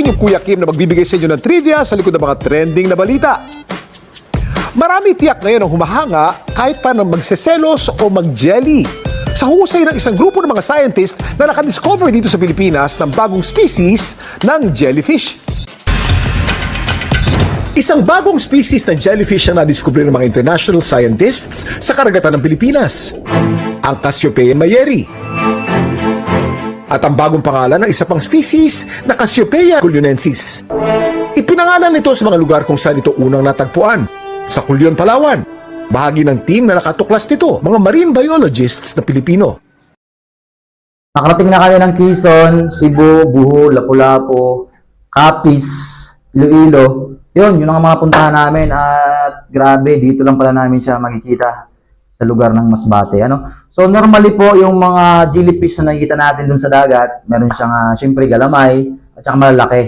yung Kuya Kim na magbibigay sa inyo ng trivia sa likod ng mga trending na balita. Marami tiyak ngayon ang humahanga kahit pa na magseselos o mag-jelly sa husay ng isang grupo ng mga scientist na nakadiscover dito sa Pilipinas ng bagong species ng jellyfish. Isang bagong species ng jellyfish ang nadiskubre ng mga international scientists sa karagatan ng Pilipinas, ang Cassiopeia mayeri. At ang bagong pangalan ng isa pang species na Cassiopeia culiensis. Ipinangalan nito sa mga lugar kung saan ito unang natagpuan, sa Culion, Palawan. Bahagi ng team na nakatuklas nito, mga marine biologists na Pilipino. Nakarating na kami ng Quezon, Cebu, Bohol, Lapu-Lapu, Capiz, Iloilo. Yun ang mga puntahan namin at grabe, dito lang pala namin siya makikita sa lugar ng Masbate. So normally po yung mga jellyfish na nakikita natin dun sa dagat, meron siyang siyempre galamay at saka malalaki.